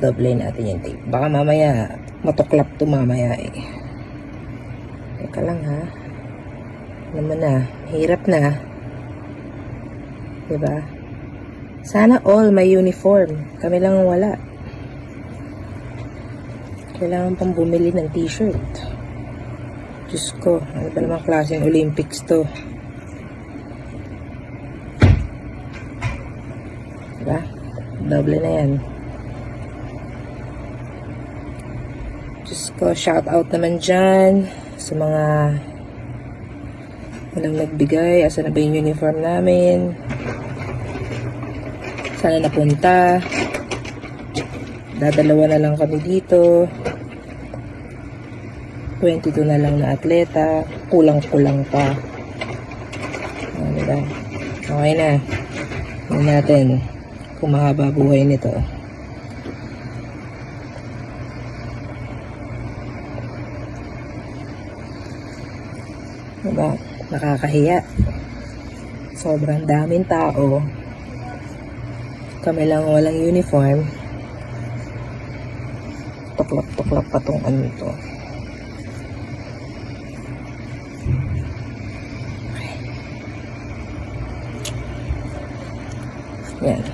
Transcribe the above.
Doble natin yung tape. Baka mamaya, matuklap to mamaya eh. Teka lang ha. Naman na. Hirap na. Diba? Sana all may uniform. Kami lang wala. Kailangan pang bumili ng t-shirt. Diyos ko. Ano ba namang klaseng Olympics to? Diba? Doble na yan. Diyos ko, shout out naman dyan sa mga walang nagbigay. Asa na ba yung uniform namin? Sana napunta. Dadalawa na lang kami dito. 22 na lang na atleta. Kulang-kulang pa. Diba? Okay na. Hindi natin kung mahaba buhay nito. Diba? Nakakahiya. Sobrang daming tao. Kami lang walang uniform. Tuklap-tuklap pa tong ano to. Okay. Yan.